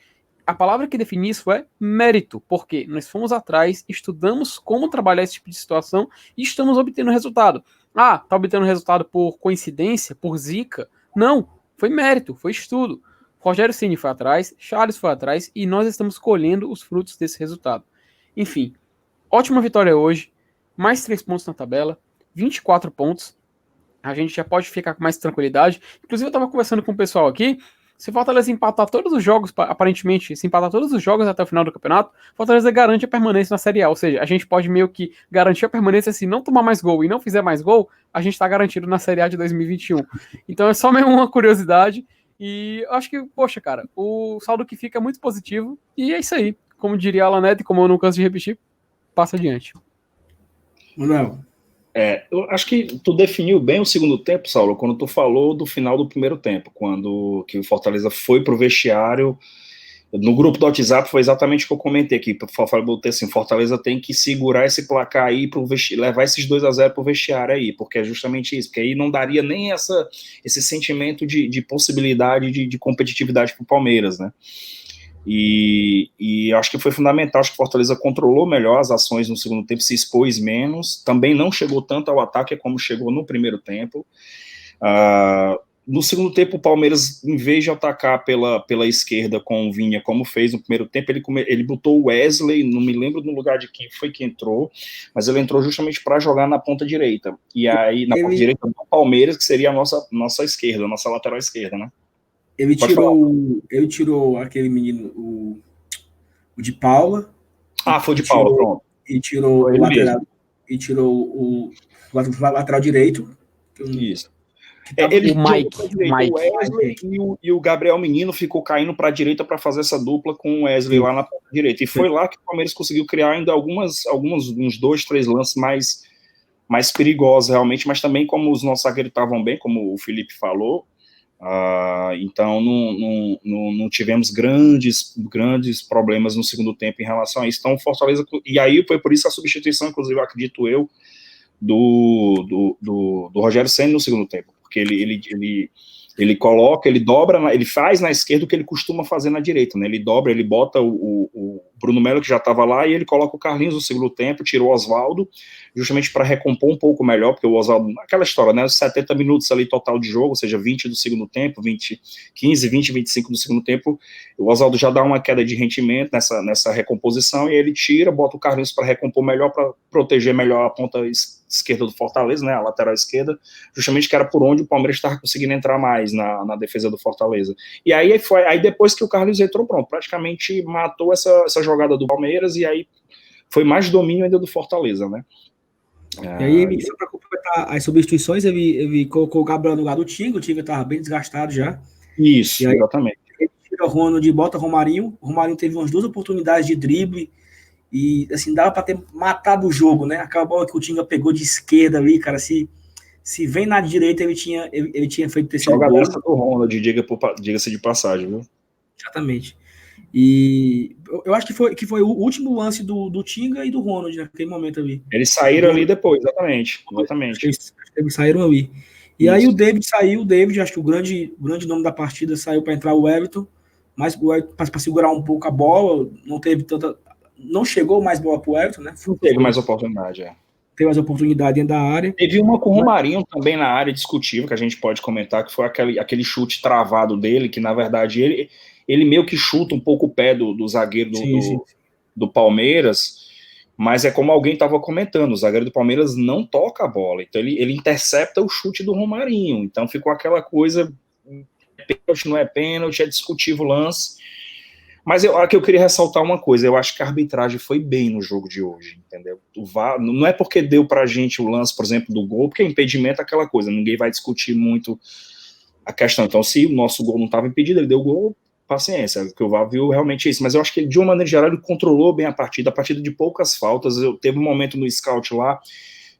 a palavra que define isso é mérito, porque nós fomos atrás, estudamos como trabalhar esse tipo de situação e estamos obtendo resultado. Tá obtendo resultado por coincidência, por zica? Não, foi mérito, foi estudo. Rogério Ceni foi atrás, Charles foi atrás e nós estamos colhendo os frutos desse resultado. Enfim, ótima vitória hoje, mais 3 pontos na tabela, 24 pontos. A gente já pode ficar com mais tranquilidade. Inclusive eu estava conversando com o pessoal aqui, se o Fortaleza empatar todos os jogos, aparentemente, se empatar todos os jogos até o final do campeonato, o Fortaleza garante a permanência na Série A. Ou seja, a gente pode meio que garantir a permanência se não tomar mais gol e não fizer mais gol, a gente está garantido na Série A de 2021. Então é só mesmo uma curiosidade. E eu acho que, poxa, cara, o saldo que fica é muito positivo. E é isso aí. Como diria a Alan Neto, e como eu não canso de repetir, passa adiante. Manuel. Eu acho que tu definiu bem o segundo tempo, Saulo, quando tu falou do final do primeiro tempo, quando que o Fortaleza foi pro vestiário. No grupo do WhatsApp foi exatamente o que eu comentei aqui. Botei assim, Fortaleza tem que segurar esse placar aí, levar esses 2-0 pro vestiário aí, porque é justamente isso, porque aí não daria nem esse sentimento de possibilidade de competitividade pro Palmeiras, né? E acho que foi fundamental, acho que o Fortaleza controlou melhor as ações no segundo tempo, se expôs menos, também não chegou tanto ao ataque como chegou no primeiro tempo. No segundo tempo, o Palmeiras, em vez de atacar pela esquerda com o Vinha, como fez no primeiro tempo, ele botou o Wesley, não me lembro no lugar de quem foi que entrou, mas ele entrou justamente para jogar na ponta direita. E aí, na ponta direita do Palmeiras, que seria a nossa esquerda, a nossa lateral esquerda, né? Ele tirou aquele menino, o de Paula. Foi de Paula, pronto. E tirou o lateral. E tirou o lateral direito. Isso. Ele o Wesley e o Gabriel Menino ficou caindo para a direita para fazer essa dupla com o Wesley lá na ponta direita. E foi lá que o Palmeiras conseguiu criar ainda uns 2, 3 lances mais perigosos realmente, mas também como os nossos zagueiros estavam bem, como o Felipe falou, então não tivemos grandes problemas no segundo tempo em relação a isso. Então Fortaleza, e aí foi por isso a substituição, inclusive acredito eu, do Rogério Ceni no segundo tempo, porque ele coloca, ele dobra, ele faz na esquerda o que ele costuma fazer na direita, né? Ele dobra, ele bota o Bruno Melo, que já estava lá, e ele coloca o Carlinhos no segundo tempo, tirou o Oswaldo, justamente para recompor um pouco melhor, porque o Oswaldo, aquela história, né? 70 minutos ali total de jogo, ou seja, 20 do segundo tempo, 15, 20, 25 do segundo tempo, o Oswaldo já dá uma queda de rendimento nessa recomposição, e ele tira, bota o Carlinhos para recompor melhor, para proteger melhor a ponta esquerda do Fortaleza, né? A lateral esquerda, justamente que era por onde o Palmeiras estava conseguindo entrar mais na defesa do Fortaleza. E aí depois que o Carlinhos entrou, pronto, praticamente matou essa jogada do Palmeiras, e aí foi mais domínio ainda do Fortaleza, né? E aí, só para complementar as substituições, ele colocou o Gabriel no lugar do Tinga, o Tinga estava bem desgastado já. Isso, e aí, exatamente. Ele tira o Ronald e bota o Romarinho teve umas 2 oportunidades de drible, e assim, dava para ter matado o jogo, né? Aquela bola que o Tinga pegou de esquerda ali, cara, se vem na direita, ele tinha feito o terceiro gol. Joga dessa do Ronald, diga-se de passagem, viu? Exatamente. E eu acho que foi o último lance do Tinga e do Ronald naquele momento ali. Eles saíram ali depois, exatamente. Eles saíram ali. E Isso. aí o David saiu, acho que o grande nome da partida saiu para entrar o Everton, mas o Everton, para segurar um pouco a bola, não chegou mais bola para o Everton, né? Não teve mais oportunidade, Teve mais oportunidade dentro da área. Teve uma com o Romarinho também na área discutível, que a gente pode comentar, que foi aquele chute travado dele, que na verdade ele meio que chuta um pouco o pé do zagueiro do Palmeiras, mas é como alguém estava comentando, o zagueiro do Palmeiras não toca a bola, então ele intercepta o chute do Romarinho, então ficou aquela coisa, pênalti, não é pênalti, é discutível o lance. Mas aqui eu queria ressaltar uma coisa, eu acho que a arbitragem foi bem no jogo de hoje, entendeu? O VAR, não é porque deu pra gente o lance, por exemplo, do gol, porque impedimento é aquela coisa, ninguém vai discutir muito a questão. Então, se o nosso gol não estava impedido, ele deu gol, paciência, porque o VAR viu realmente isso. Mas eu acho que ele, de uma maneira geral, ele controlou bem a partida de poucas faltas. Teve um momento no scout lá,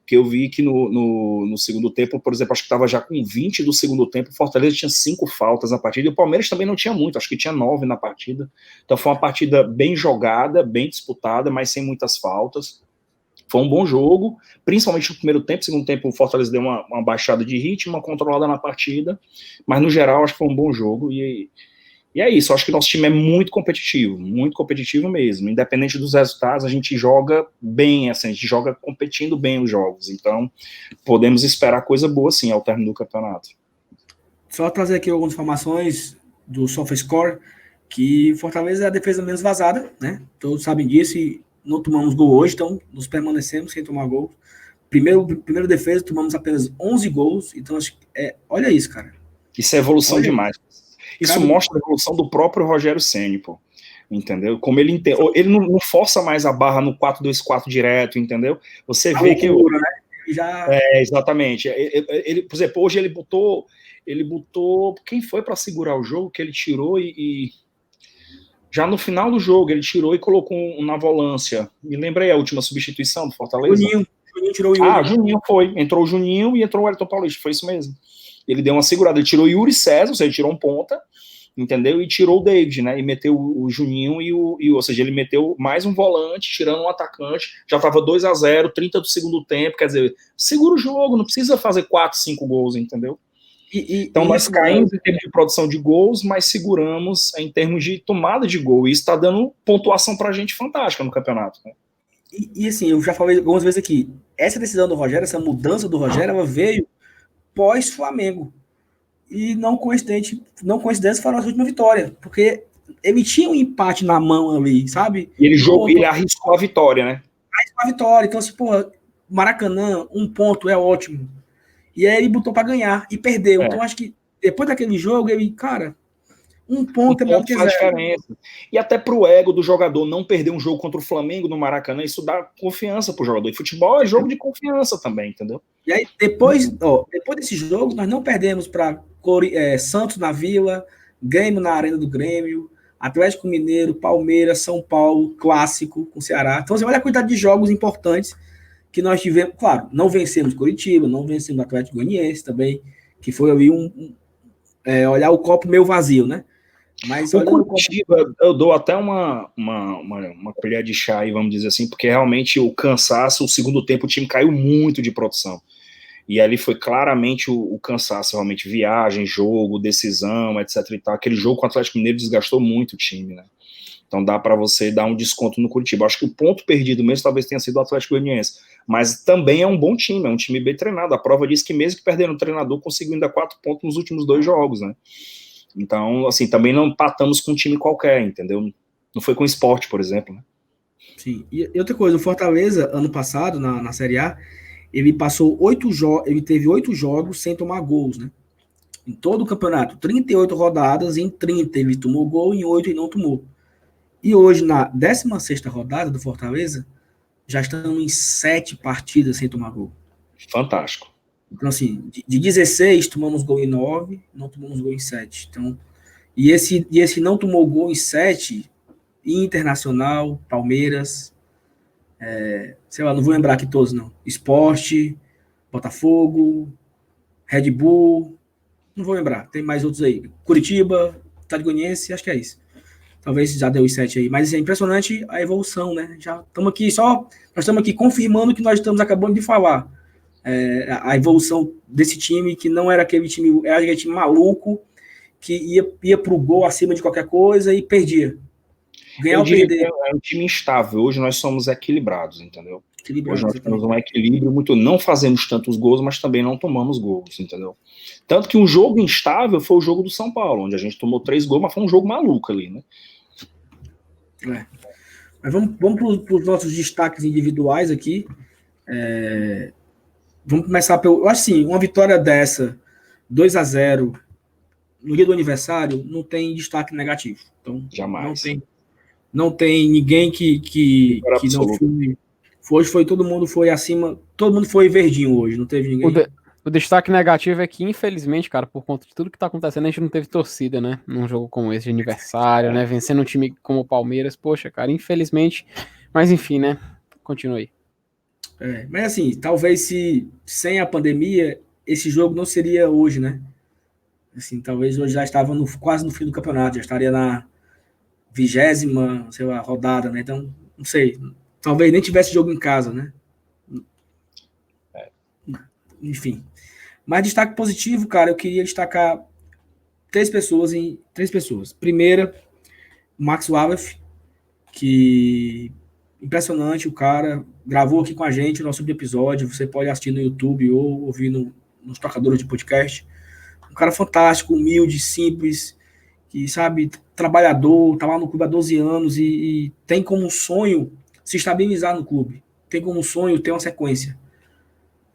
que eu vi que no segundo tempo, por exemplo, acho que estava já com 20 do segundo tempo, o Fortaleza tinha 5 faltas na partida, e o Palmeiras também não tinha muito, acho que tinha 9 na partida, então foi uma partida bem jogada, bem disputada, mas sem muitas faltas. Foi um bom jogo, principalmente no primeiro tempo. Segundo tempo o Fortaleza deu uma baixada de ritmo, uma controlada na partida, mas no geral acho que foi um bom jogo, e é isso, acho que nosso time é muito competitivo mesmo, independente dos resultados, a gente joga bem, assim, a gente joga competindo bem os jogos, então podemos esperar coisa boa, sim, ao término do campeonato. Só trazer aqui algumas informações do SofaScore, que Fortaleza é a defesa menos vazada, né? Todos sabem disso, e não tomamos gol hoje, então nos permanecemos sem tomar gol. Primeira defesa, tomamos apenas 11 gols, então olha isso, cara. Isso é evolução demais. Isso mostra a evolução do próprio Rogério Ceni, pô. Entendeu? Como ele não força mais a barra no 4-2-4 direto, entendeu? Você vê que... né? Exatamente. Ele, por exemplo, hoje ele botou... Quem foi para segurar o jogo que ele tirou e... Já no final do jogo, ele tirou e colocou na volância. Me lembrei a última substituição do Fortaleza? Juninho tirou o Yuri. Juninho foi. Entrou o Juninho e entrou o Wellington Paulista. Foi isso mesmo. Ele deu uma segurada. Ele tirou o Yuri César, ou seja, ele tirou um ponta, entendeu? E tirou o David, né? E meteu o Juninho ou seja, ele meteu mais um volante, tirando um atacante. Já estava 2-0, 30 do segundo tempo. Quer dizer, segura o jogo, não precisa fazer 4, 5 gols, entendeu? Então nós caímos em termos de produção de gols, mas seguramos em termos de tomada de gol. E isso está dando pontuação para a gente fantástica no campeonato, né? E assim, eu já falei algumas vezes aqui, essa decisão do Rogério, essa mudança do Rogério, ela veio pós-Flamengo. E não coincidência foi a nossa última vitória, porque ele tinha um empate na mão ali, sabe? E ele arriscou a vitória, né? Arriscou a vitória, então assim, Maracanã, 1 ponto é ótimo. E aí ele botou para ganhar e perdeu. Então acho que depois daquele jogo, ele, cara, 1 ponto é melhor que 0. Faz diferença. E até pro ego do jogador não perder um jogo contra o Flamengo no Maracanã, isso dá confiança pro jogador. E futebol é jogo de confiança também, entendeu? E aí, depois desse jogo, nós não perdemos para Santos na Vila, Grêmio na Arena do Grêmio, Atlético Mineiro, Palmeiras, São Paulo, Clássico com o Ceará. Então, você olha a quantidade de jogos importantes que nós tivemos. Claro, não vencemos Curitiba, não vencemos Atlético Goianiense também, que foi ali olhar o copo meio vazio, né? Mas o Curitiba, eu dou até uma colher de chá aí, vamos dizer assim, porque realmente o cansaço, o segundo tempo, o time caiu muito de produção. E ali foi claramente o cansaço, realmente, viagem, jogo, decisão, etc e tal. Aquele jogo com o Atlético Mineiro desgastou muito o time, né? Então dá para você dar um desconto no Curitiba. Acho que o ponto perdido mesmo talvez tenha sido o Atlético Goianiense. Mas também é um bom time, é um time bem treinado. A prova diz que mesmo que perdendo o treinador, conseguiu ainda 4 pontos nos últimos 2 jogos, né? Então, assim, também não empatamos com um time qualquer, entendeu? Não foi com o Sport, por exemplo, né? Sim. E outra coisa, o Fortaleza, ano passado, na Série A, ele passou 8 jogos, ele teve 8 jogos sem tomar gols, né? Em todo o campeonato, 38 rodadas, em 30 ele tomou gol, em 8 ele não tomou. E hoje, na 16ª rodada do Fortaleza, já estamos em 7 partidas sem tomar gol. Fantástico. Então, assim, de 16, tomamos gol em 9, não tomamos gol em 7. Então, e esse não tomou gol em 7, Internacional, Palmeiras, sei lá, não vou lembrar aqui todos, não. Sport, Botafogo, Red Bull, não vou lembrar, tem mais outros aí. Curitiba, Atlético Goianiense, acho que é isso. Talvez já deu os 7 aí, mas é impressionante a evolução, né? Já estamos aqui nós estamos aqui confirmando o que nós estamos acabando de falar. A evolução desse time, que não era aquele time, era aquele time maluco, que ia pro gol acima de qualquer coisa e perdia. Ganhar ou perder. É um time instável, hoje nós somos equilibrados, entendeu? Hoje nós temos um equilíbrio muito, não fazemos tantos gols, mas também não tomamos gols, entendeu? Tanto que um jogo instável foi o jogo do São Paulo, onde a gente tomou 3 gols, mas foi um jogo maluco ali, né? Mas vamos para os nossos destaques individuais aqui. Vamos começar pelo... Eu acho assim, uma vitória dessa, 2-0, no dia do aniversário, não tem destaque negativo. Então, jamais. Não tem ninguém que não foi todo mundo foi acima, todo mundo foi verdinho hoje, não teve ninguém. O destaque negativo é que, infelizmente, cara, por conta de tudo que tá acontecendo, a gente não teve torcida, né? Num jogo como esse de aniversário, né? Vencendo um time como o Palmeiras, poxa, cara, infelizmente. Mas enfim, né? Continue. Mas assim, talvez sem a pandemia, esse jogo não seria hoje, né? Assim, talvez hoje já estava quase no fim do campeonato, já estaria na 20ª, sei lá, rodada, né? Então, não sei, talvez nem tivesse jogo em casa, né? Enfim. Mas destaque positivo, cara, eu queria destacar 3 pessoas. Primeira, o Max Wallace, que impressionante, o cara gravou aqui com a gente o nosso episódio, você pode assistir no YouTube ou ouvir nos tocadores de podcast. Um cara fantástico, humilde, simples, que, sabe, trabalhador, tá lá no clube há 12 anos e tem como sonho se estabilizar no clube. Tem como sonho ter uma sequência.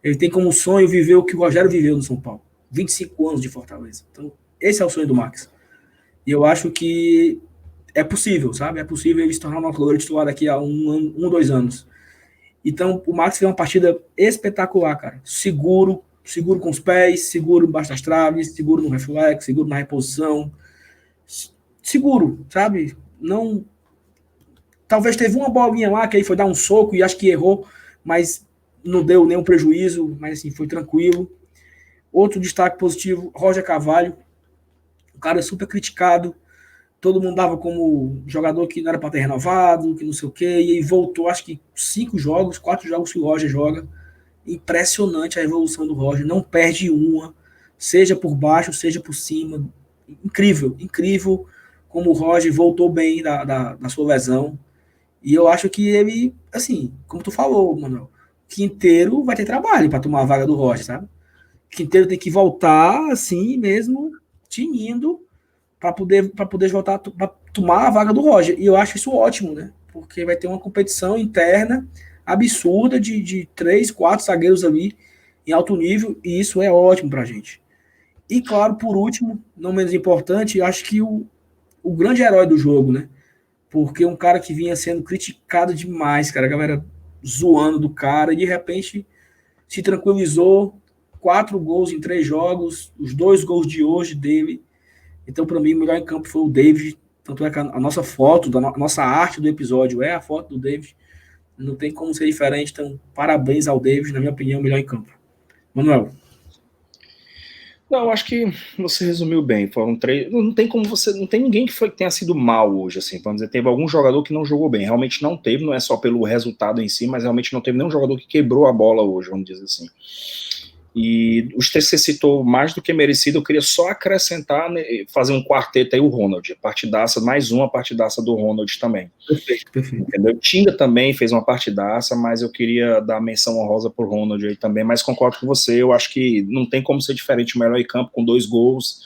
Ele tem como sonho viver o que o Rogério viveu no São Paulo. 25 anos de Fortaleza. Então, esse é o sonho do Max. E eu acho que é possível, sabe? É possível ele se tornar um goleiro titular daqui a 2 anos. Então, o Max fez uma partida espetacular, cara. Seguro com os pés, seguro embaixo das traves, seguro no reflexo, seguro na reposição. Seguro, sabe? Não. Talvez teve uma bolinha lá que aí foi dar um soco e acho que errou, mas não deu nenhum prejuízo, mas assim, foi tranquilo. Outro destaque positivo, Roger Carvalho, um cara super criticado, todo mundo dava como jogador que não era para ter renovado, que não sei o quê, e aí voltou, acho que 4 jogos que o Roger joga. Impressionante a evolução do Roger, não perde uma, seja por baixo, seja por cima. Incrível como o Roger voltou bem da sua lesão. E eu acho que ele, assim, como tu falou, Manuel, Quinteiro vai ter trabalho para tomar a vaga do Roger, sabe? Quinteiro tem que voltar assim mesmo, tinindo, para poder voltar para tomar a vaga do Roger. E eu acho isso ótimo, né? Porque vai ter uma competição interna absurda de 3, 4 zagueiros ali em alto nível, e isso é ótimo para a gente. E claro, por último, não menos importante, acho que o grande herói do jogo, né? Porque um cara que vinha sendo criticado demais, cara, a galera zoando do cara, e de repente se tranquilizou, 4 gols em 3 jogos, os 2 gols de hoje dele. Então, para mim, o melhor em campo foi o David. Tanto é que a nossa foto, a nossa arte do episódio é a foto do David. Não tem como ser diferente. Então, parabéns ao David, na minha opinião, o melhor em campo. Manuel. Não, eu acho que você resumiu bem. Foram 3. Não tem como você. Não tem ninguém que tenha sido mal hoje, assim. Vamos dizer, teve algum jogador que não jogou bem. Realmente não teve, não é só pelo resultado em si, mas realmente não teve nenhum jogador que quebrou a bola hoje, vamos dizer assim. E os três que você citou mais do que merecido, eu queria só acrescentar, né, fazer um quarteto aí, o Ronald. Partidaça, mais uma partidaça do Ronald também. Perfeito, perfeito. Entendeu? Tinga também fez uma partidaça, mas eu queria dar menção honrosa pro Ronald aí também, mas concordo com você, eu acho que não tem como ser diferente o melhor em campo com 2 gols,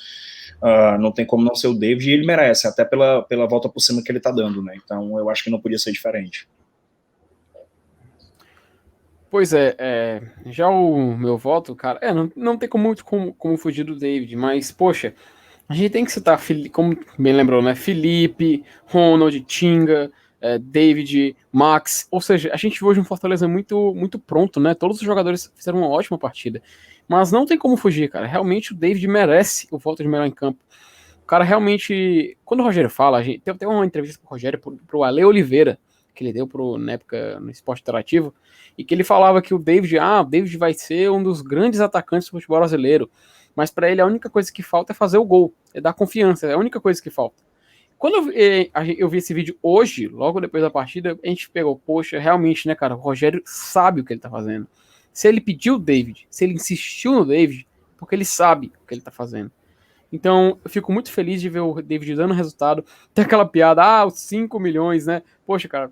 não tem como não ser o David, e ele merece, até pela volta por cima que ele tá dando, né? Então eu acho que não podia ser diferente. Pois já o meu voto, cara, não tem como fugir do David, mas, poxa, a gente tem que citar, como bem lembrou, né? Felipe, Ronald, Tinga, David, Max. Ou seja, a gente viu hoje um Fortaleza muito, muito pronto, né? Todos os jogadores fizeram uma ótima partida. Mas não tem como fugir, cara. Realmente o David merece o voto de melhor em campo. O cara realmente. Quando o Rogério fala, tem uma entrevista pro Rogério, pro Ale Oliveira, que ele deu na época no Esporte Interativo, e que ele falava que o David vai ser um dos grandes atacantes do futebol brasileiro. Mas para ele a única coisa que falta é fazer o gol, é dar confiança, é a única coisa que falta. Quando eu vi esse vídeo hoje, logo depois da partida, a gente pegou, poxa, realmente, né, cara, o Rogério sabe o que ele tá fazendo. Se ele pediu o David, se ele insistiu no David, porque ele sabe o que ele tá fazendo. Então, eu fico muito feliz de ver o David dando resultado. Tem aquela piada, os 5 milhões, né? Poxa, cara,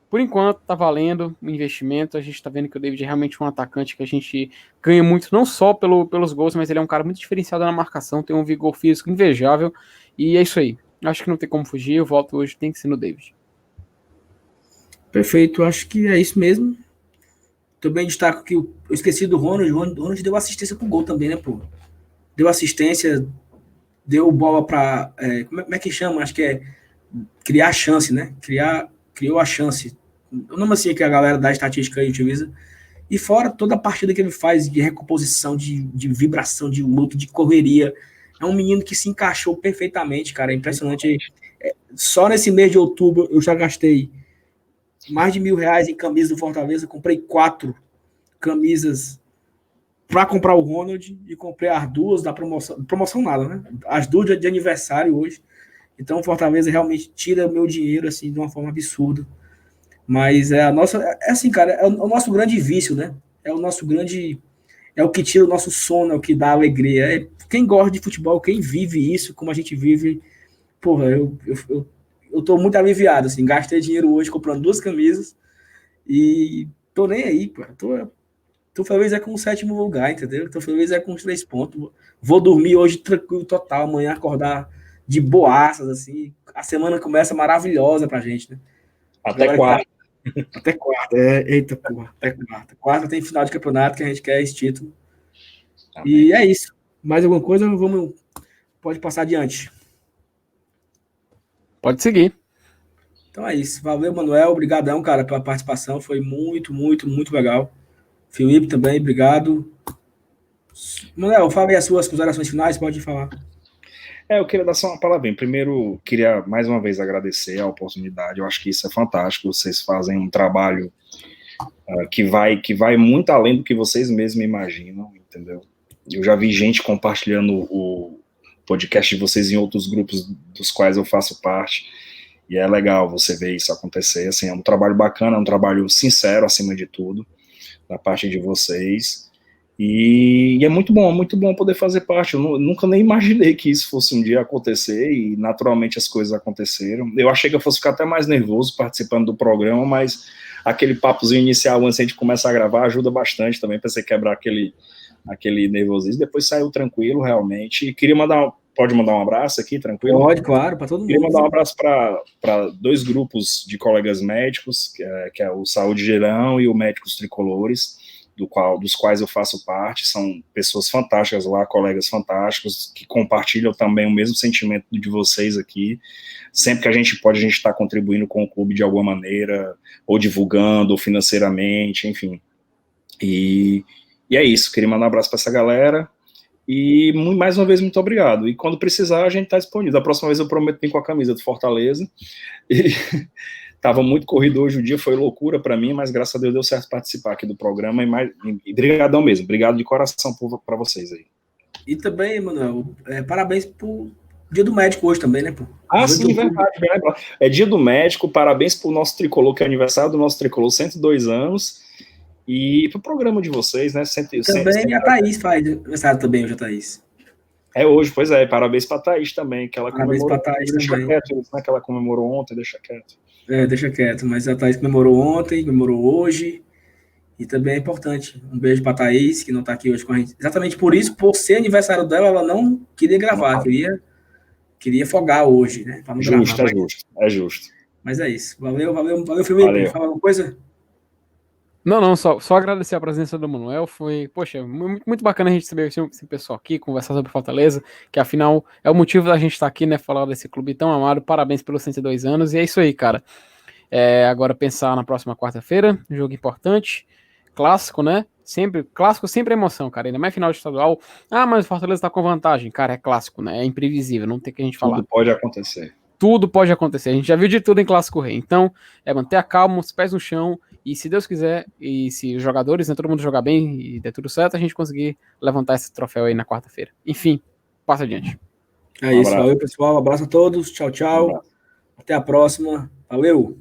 por enquanto, tá valendo o investimento. A gente tá vendo que o David é realmente um atacante que a gente ganha muito, não só pelos gols, mas ele é um cara muito diferenciado na marcação, tem um vigor físico invejável. E é isso aí. Acho que não tem como fugir. O voto hoje tem que ser no David. Perfeito, acho que é isso mesmo. Também destaco que eu esqueci do Ronald. O Ronald deu assistência pro gol também, né, pô? Deu assistência, deu bola para como é que chama? Acho que é criar chance, né? Criou a chance. O nome assim que a galera da estatística aí utiliza. E fora toda a partida que ele faz de recomposição, de vibração, de luta, de correria. É um menino que se encaixou perfeitamente, cara. É impressionante. Só nesse mês de outubro eu já gastei mais de R$ 1.000 em camisas do Fortaleza. Comprei 4 camisas para comprar o Ronald e comprei as 2 da promoção. Promoção nada, né? As 2 de aniversário hoje. Então o Fortaleza realmente tira meu dinheiro assim de uma forma absurda. Mas é a nossa. É assim, cara, é o nosso grande vício, né? É o nosso grande. É o que tira o nosso sono, é o que dá alegria. Quem gosta de futebol, quem vive isso, como a gente vive, porra, eu tô muito aliviado, assim. Gastei dinheiro hoje comprando 2 camisas e tô nem aí, pô. Tô feliz com o 7º lugar, entendeu? Tô feliz com os 3 pontos. Vou dormir hoje tranquilo total, amanhã acordar de boaças, assim. A semana começa maravilhosa pra gente, né? Até quarta. Até quarta, eita porra, até quarta. Quarta tem final de campeonato que a gente quer esse título. Amém. E é isso. Mais alguma coisa? Pode passar adiante. Pode seguir. Então é isso. Valeu, Manuel. Obrigadão, cara, pela participação. Foi muito, muito, muito legal. Felipe também, obrigado. Manuel, fala aí as suas considerações finais, pode falar. Eu queria dar só uma palavrinha. Primeiro, queria mais uma vez agradecer a oportunidade. Eu acho que isso é fantástico. Vocês fazem um trabalho que vai muito além do que vocês mesmos imaginam, entendeu? Eu já vi gente compartilhando o podcast de vocês em outros grupos dos quais eu faço parte, e é legal você ver isso acontecer. Assim, é um trabalho bacana, é um trabalho sincero, acima de tudo, da parte de vocês. E é muito bom poder fazer parte. Eu nunca nem imaginei que isso fosse um dia acontecer, e naturalmente as coisas aconteceram. Eu achei que eu fosse ficar até mais nervoso participando do programa, mas aquele papozinho inicial antes de a gente começar a gravar ajuda bastante também para você quebrar aquele nervosismo. Depois saiu tranquilo, realmente. Pode mandar um abraço aqui, tranquilo? Pode, claro, para todo mundo. Queria mandar um abraço para 2 grupos de colegas médicos, que é o Saúde Geral e o Médicos Tricolores, dos quais eu faço parte. São pessoas fantásticas lá, colegas fantásticos, que compartilham também o mesmo sentimento de vocês aqui. Sempre que a gente pode, a gente está contribuindo com o clube de alguma maneira, ou divulgando, ou financeiramente, enfim. E é isso, queria mandar um abraço para essa galera, e mais uma vez, muito obrigado. E quando precisar, a gente está disponível. Da próxima vez eu prometo vir com a camisa do Fortaleza. Estava muito corrido hoje, o dia foi loucura para mim, mas graças a Deus deu certo participar aqui do programa, e brigadão mesmo, obrigado de coração para vocês aí. E também, Manuel, parabéns pro Dia do Médico hoje também, né, pô? Sim, verdade. É Dia do Médico, parabéns pro nosso tricolor, que é aniversário do nosso tricolor, 102 anos. E pro programa de vocês, né? Também a Thaís faz aniversário também, hoje a Thaís. É hoje, pois é. Parabéns pra Thaís também, que ela Parabéns comemorou. pra Thaís Deixa também. quieto, né? Que ela comemorou ontem, deixa quieto. Deixa quieto, mas a Thaís comemorou ontem, comemorou hoje, e também é importante. Um beijo pra Thaís, que não tá aqui hoje com a gente. Exatamente por isso, por ser aniversário dela, ela não queria gravar, queria folgar hoje, né? Pra não Justo, gravar. É justo. Mas é isso. Valeu, Felipe. Fala alguma coisa? Não, só agradecer a presença do Manuel. Foi, poxa, muito bacana a gente receber esse pessoal aqui, conversar sobre Fortaleza, que afinal é o motivo da gente estar aqui, né? Falar desse clube tão amado. Parabéns pelos 102 anos. E é isso aí, cara. Agora pensar na próxima quarta-feira, jogo importante, clássico, né? Clássico sempre é emoção, cara. Ainda mais final de estadual. Mas o Fortaleza tá com vantagem. Cara, é clássico, né? É imprevisível, não tem o que a gente falar. Tudo pode acontecer. Tudo pode acontecer. A gente já viu de tudo em Clássico Rei. Então, manter a calma, os pés no chão. E se Deus quiser, e se os jogadores, né, todo mundo jogar bem e der tudo certo, a gente conseguir levantar esse troféu aí na quarta-feira. Enfim, passa adiante. É isso, valeu, pessoal. Abraço a todos. Tchau, tchau. Até a próxima. Valeu.